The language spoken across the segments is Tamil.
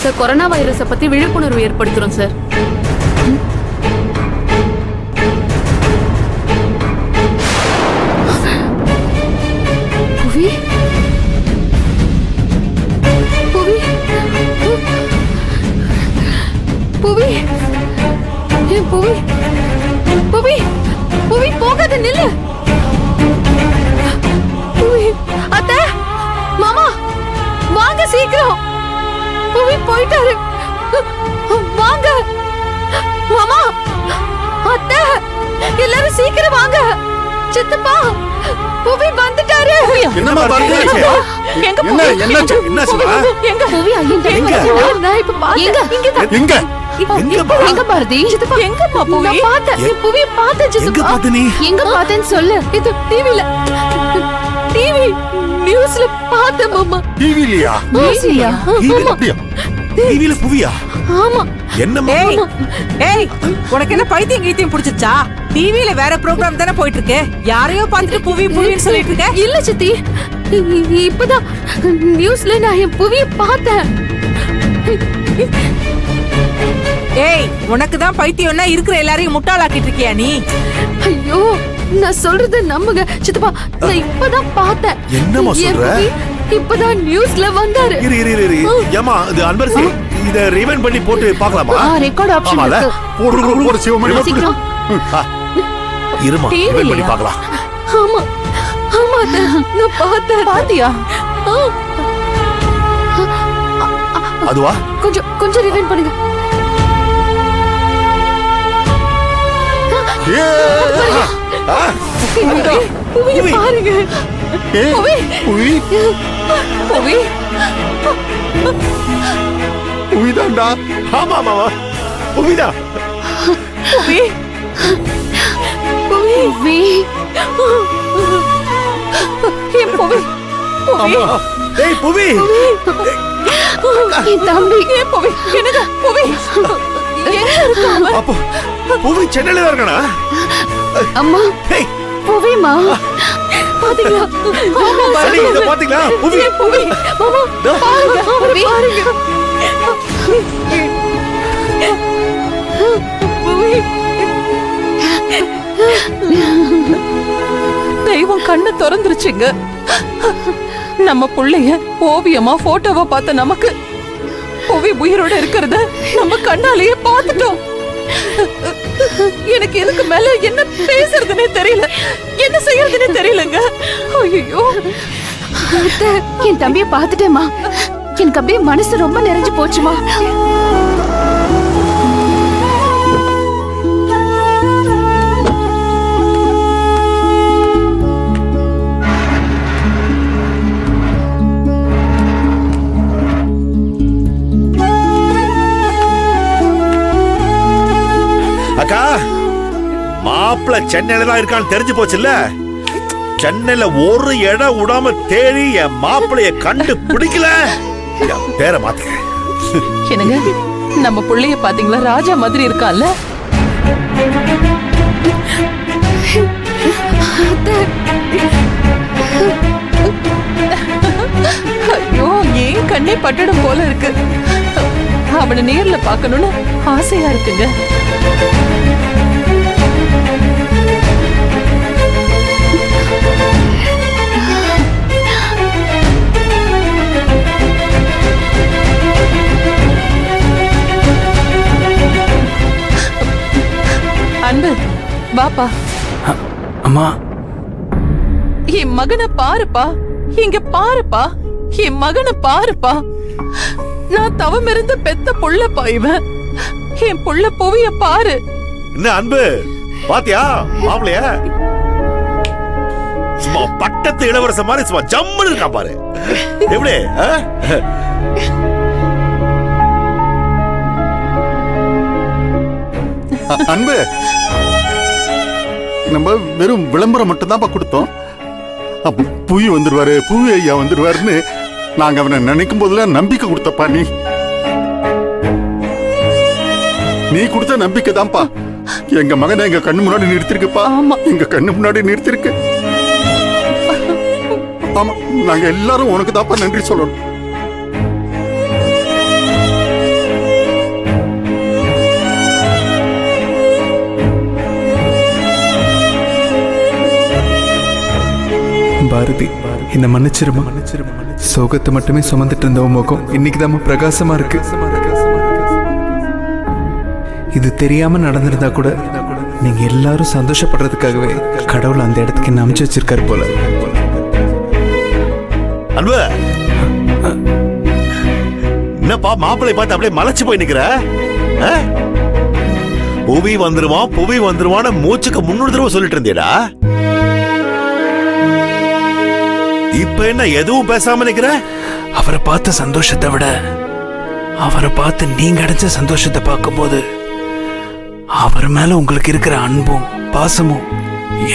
சார் கொரோனா வைரஸை பத்தி விழிப்புணர்வு ஏற்படுத்துறோம் சார். புவி புவி புவி புவி புவி புவி போகாத நில்லு. புவி அத்தை மாமா வாங்க சீக்கிரம். புவி போயிட்டாரு வாங்க. மாமா அத்தை எல்லாரும் சீக்கிரம் வாங்க. சித்தப்பா புவி வந்துட்டாரு. என்னமா பாருங்க எங்க என்ன எங்க புவி எங்க நான் இப்ப பாத்தேன். எங்க எங்க பாரதி சித்தப்பா எங்கம்மா புவி பார்த்தேன். புவி பார்த்தேன் சித்தப்பா. எங்க பாத்த நீ எங்க பார்த்தேன்னு சொல்லு. இது டிவில டிவி நியூஸ்ல பார்த்தேன் மாமா. டிவிலியா நியூஸ்லயா? டிவில புவியா? ஆமா. என்னம்மா ஏய் உனக்கு என்ன பைத்தியம் கீத்தியம் பிடிச்சிச்சா? டிவில வேற ப்ரோகிராம் தானே போயிட்டு இருக்கு. யாரையோ பார்த்துட்டு புவி புவின்னு சொல்லிட்டு இருக்க. இல்ல சித்தி இப்பதான் நியூஸ்ல நான் என் புவிய பார்த்தேன். ஏய் உனக்கு தான் பைத்தியம்னா இருக்கிற எல்லாரையும் முட்டாளாக்கிட்டு இருக்கியா நீ? ஐயோ நான் சொல்றத நம்புங்க சித்தப்பா. நான் இப்பதான் பார்த்தேன். என்னம்மா சொல்ற? இப்பதான் நியூஸ்ல வந்தாரு. இரு ஏமா இது அன்பரசி இத ரிவைண்ட் பண்ணி போட்டு பார்க்கலாமா? ரெக்கார்ட் ஆப்ஷன் இருக்கு. போடு சிவமணி சீக்கிரம். இருமா ரிவைண்ட் பண்ணி பார்க்கலாம். ஆமா ஆமா நான் பார்த்தேன். பாத்தியா? அதுவா? கொஞ்சம் ரிவைண்ட் பண்ணுங்க. புவி பாருங்க. புவி புவி புவி புவிதான்டா. ஆமா மாமா புவிதா. புவி புவி புவி புவி அம்மா ஏய் புவி என் தம்பி. புவி என்னடா புவி எங்க இருக்காம? அப்போ புவி சென்னையில தான் இருக்கானா? அம்மா ஏய் புவிமா பாத்தீங்களா? சரி இத பாத்தீங்களா? புவி புவி மாமா பாருங்க புவி பாருங்க. புவி தெய்வம் கண்ணு திறந்துருச்சுங்க. நம்ம புள்ளைய ஓவியமா போட்டோவா பார்த்த நமக்கு புவி உயிரோட இருக்கிறத நம்ம கண்ணாலேயே பார்த்துட்டோம். எனக்கு இதுக்கு மேல என்ன பேசுறதுன்னே தெரியல, என்ன செய்யறதுன்னே தெரியலங்க. ஐயோ என் தம்பிய பாத்துட்டேமா. எனக்கு அப்படியே மனசு ரொம்ப நிறைஞ்சு போச்சுமா. அக்கா மாப்பிள்ள சென்னையில தான் இருக்கான்னு தெரிஞ்சு போச்சுல்ல. சென்னையில ஒரு இடம் விடாம தேடி என் மாப்பிளைய கண்டு பிடிக்கல என் பேரை மாத்துக்க. என்னங்க நம்ம புள்ளைய பாத்தீங்களா? ராஜா மாதிரி இருக்கான்ல. ஐயோ ஏன் கண்ணே பட்டடம் போல இருக்கு. அவனை நேர்ல பார்க்கணும்னு ஆசையா இருக்குங்க. அன்பு பாப்பா. அம்மா என் மகனை பாருப்பா, இங்க பாருப்பா, என் மகனை பாருப்பா. நான் தவம் இருந்து பெத்த புள்ளப்பா இவன். என் புள்ள புவிய பாரு. என்ன அன்பு பாத்தியா மாப்பிளைய? சும்மா பட்டத்து இளவரச மாதிரி சும்மா ஜம்முன்னு இருக்கா பாரு. எப்படி அன்பு? நம்ம வெறும் விளம்பரம் மட்டும் தான் கொடுத்தோம். அப்ப புவி வந்துருவாரு, புவி ஐயா வந்துருவாருன்னு நாங்க அவனை நினைக்கும் போதெல்லாம் நம்பிக்கை கொடுத்தப்பா. நீ கொடுத்த நம்பிக்கை தான்ப்பா எங்க மகனை எங்க கண்ணு முன்னாடி நிறுத்திருக்குப்பா. எங்க கண்ணு முன்னாடி நிறுத்திருக்கு. ஆமா நாங்க எல்லாரும் உனக்கு தான்ப்பா நன்றி சொல்லணும். பாரதி, என்ன மன்னிச்சிருமா. சோகத்தை மட்டுமே சுமந்துட்டு இருந்த உன் முகம் இன்னைக்கு தான் பிரகாசமா இருக்கு. இது தெரியாம நடந்திருந்தா கூட நீங்க எல்லாரும் சந்தோஷப்படுறதுக்காகவே கடவுள் அந்த இடத்துக்கு என்ன அமைச்சு வச்சிருக்காரு போல. அன்பு, என்னப்பா மாப்பிள்ளை பார்த்து அப்படியே மலைச்சு போய் நிக்கிற? புவி வந்துருவான்னு மூச்சுக்கு 300 தடவை சொல்லிட்டு இருந்தியடா. இப்ப என்ன எதுவும் பேசாம நிக்கிற? அவரை பார்த்த சந்தோஷத்தை விட அவரை பார்த்து நீங்க அடைஞ்ச சந்தோஷத்தை பார்க்கும்போது அவர் மேல உங்களுக்கு இருக்கிற அன்பும் பாசமும்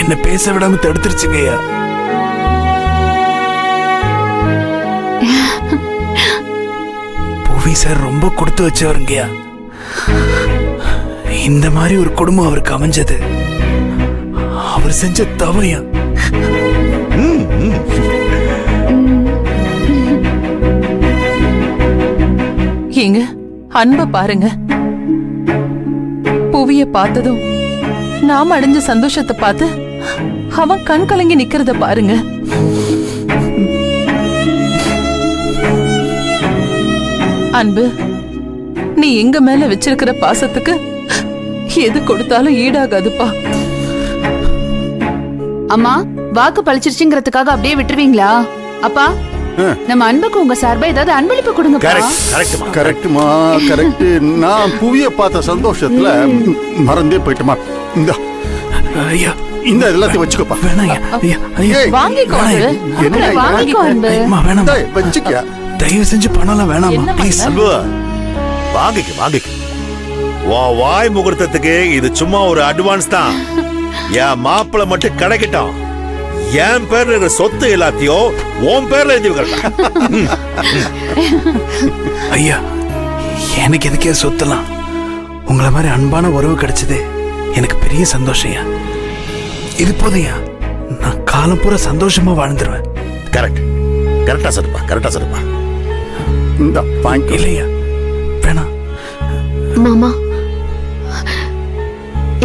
என்ன பேச விடாம தடுத்துருச்சுங்கய்யா. புவி சார் ரொம்ப கொடுத்து வச்சவருங்கய்யா. இந்த மாதிரி ஒரு குடும்பம் அவருக்கு அமைஞ்சது அவர் செஞ்ச தவையா. ஏங்க, அன்பை பாருங்க. புவிய பார்த்ததும் நாம அடைஞ்ச சந்தோஷத்தை பார்த்து அவன் கண் கலங்கி நிக்கிறத பாருங்க. அன்பு, நீ எங்க மேல வச்சிருக்கிற பாசத்துக்கு எது கொடுத்தாலும் ஈடாகாதுப்பா. அம்மா, வாக்கு பழிச்சிருச்சுங்கிறதுக்காக அப்படியே விட்டுருவீங்களா? அப்பா, நம்ம அன்புக்கு உங்க சார்பா ஏதாவது அன்பளிப்பு கொடுங்க. கரெக்ட்மா, கரெக்ட். நான் புவிய பார்த்த சந்தோஷத்துல மறந்தே போயிட்டுமா. இந்த ஐயா, இந்த எல்லாத்தையும் வச்சுக்கோப்பா. வாங்கிக்கோ வேணாம், வச்சுக்க. தயவு செஞ்சு பணம்லாம் வேணாமா ப்ளீஸ். அன்பு, வாங்கிக்க. வாய் முகூர்த்தத்துக்கு இது சும்மா ஒரு அட்வான்ஸ் தான். என் மாப்பிள்ள மட்டும் கிடைக்கட்டும். என் பேர்ல இருக்கிற சொத்து எல்லாத்தையும் உன் பேர்ல எழுதி வைக்கிறேன். ஐயா, எனக்கு எதுக்கே சொத்தலாம்? உங்களை மாதிரி அன்பான உறவு கிடைச்சது எனக்கு பெரிய சந்தோஷம்யா. இது போதையா, நான் காலம் பூரா சந்தோஷமா வாழ்ந்துருவேன். கரெக்டா சொல்லுப்பா. இந்த பாயிண்ட் இல்லையா, வேணாம். மாமா,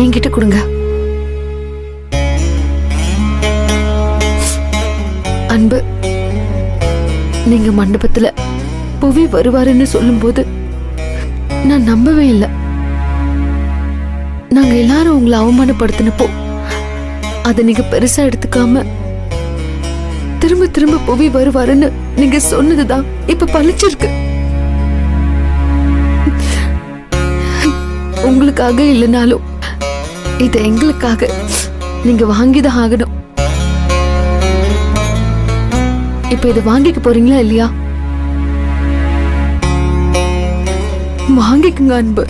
என்கிட்ட கொடுங்க. அன்பு, நீங்க மண்டபத்துல புவி வருவாருன்னு சொல்லும்போது நான் நம்பவே இல்லை. நாங்க எல்லாரும் உங்களை அவமானப்படுத்தினப்போ அதை நீங்க பெருசா எடுத்துக்காம திரும்ப திரும்ப புவி வருவாருன்னு நீங்க சொன்னதுதான் இப்ப பழிச்சிருக்கு. உங்களுக்காக இல்லைனாலும் இதை எங்களுக்காக நீங்க வாங்கிதான் ஆகணும். இப்ப இதை வாங்கிக்க போறீங்களா இல்லையா? வாங்கிக்குங்க அன்பு.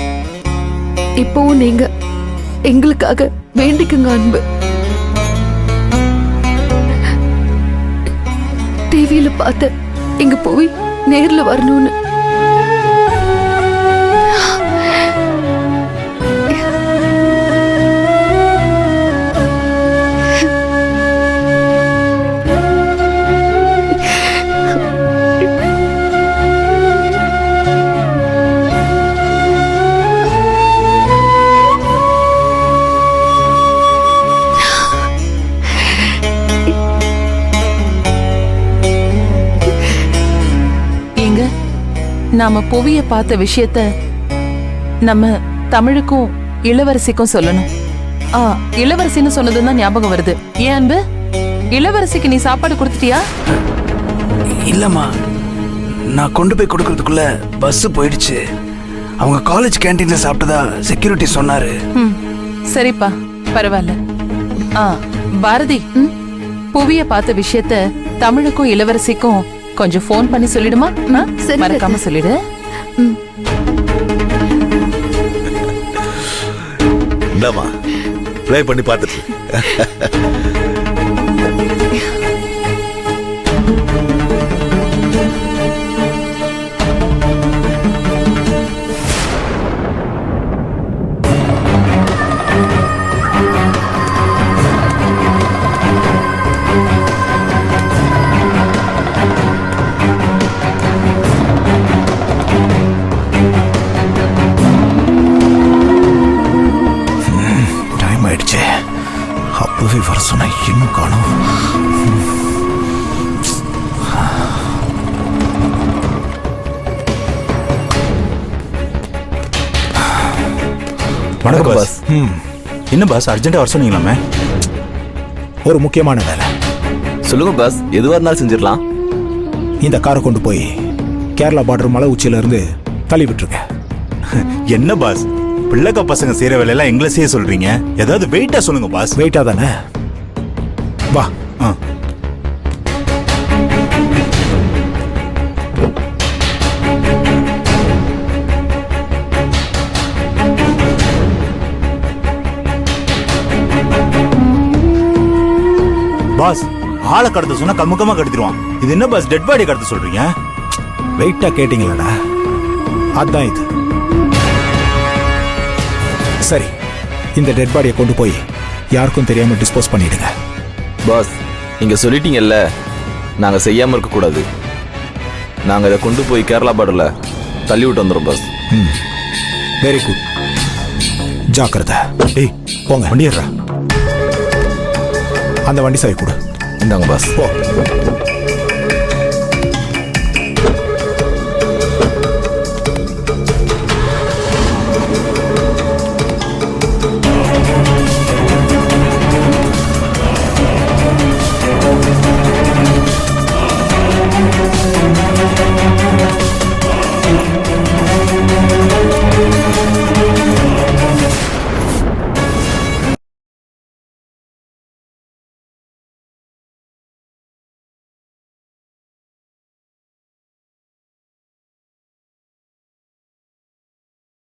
இப்பவும் நீங்க எங்களுக்காக வேண்டிக்குங்க அன்பு. டிவியில பார்த்த எங்க போய் நேர்ல வரணும்னு. நாம புவிய பார்த்த விஷயத்த நம்ம தமிழுக்கும் இளவரசிக்கும் சொல்லணும். இளவரசின்னு சொன்னதுதான் ஞாபகம் வருது. ஏன் அன்பு, இளவரசிக்கு நீ சாப்பாடு கொடுத்துட்டியா? இல்லம்மா, நான் கொண்டு போய் கொடுக்கறதுக்குள்ள பஸ் போயிடுச்சு. அவங்க காலேஜ் கேண்டீன்ல சாப்பிட்டதா செக்யூரிட்டி சொன்னாரு. சரிப்பா, பரவாயில்ல. பாரதி, புவிய பார்த்த விஷயத்த தமிழுக்கும் இளவரசிக்கும் கொஞ்சம் போன் பண்ணி சொல்லிடுமா? மறக்காம சொல்லிடு. இந்தாமா, ப்ளே பண்ணி பார்த்துட்டு. டைம் ஆயிடுச்சு. அப்பவே வர சொன்ன இன்னும் காணோம். வணக்கம் பாஸ். என்ன பாஸ் அர்ஜென்ட்டா வர சொன்னீங்களாமே? ஒரு முக்கியமான வேலை. சொல்லுங்க பாஸ், எதுவா இருந்தாலும் செஞ்சிடலாம். இந்த காரை கொண்டு போய் கேரளா பார்டர் மலை உச்சியில இருந்து தள்ளி விட்டுருங்க. என்ன பாஸ், பிள்ளைக்க பசங்க செய்யற வேலையெல்லாம் எங்களை செய்ய சொல்றீங்க? ஏதாவது வெயிட்டா சொல்லுங்க பாஸ். வெயிட்டா தானே? வா. பாஸ், ஆளை கடத்த சொன்னா கம்முக்கமா கடத்திடுவான். இது என்ன பாஸ், டெட் பாடி கடத்த சொல்றீங்க? வெயிட்டா கேட்டீங்களடா, அதான் இது. சரி, இந்த டெட் பாடியை கொண்டு போய் யாருக்கும் தெரியாம டிஸ்போஸ் பண்ணிடுங்க. பாஸ், நீங்க சொல்லிட்டீங்கல்ல, நாங்க செய்யாம இருக்க கூடாது. நாங்க இதை கொண்டு போய் கேரளா பார்டர்ல தள்ளி விட்டு வந்துடும் பாஸ். Very good. ஜாக்கிரதை. டேய் போங்க. வண்டிடுறா. அந்த வண்டி சாவி கொடு. இந்தாங்க பாஸ். போ.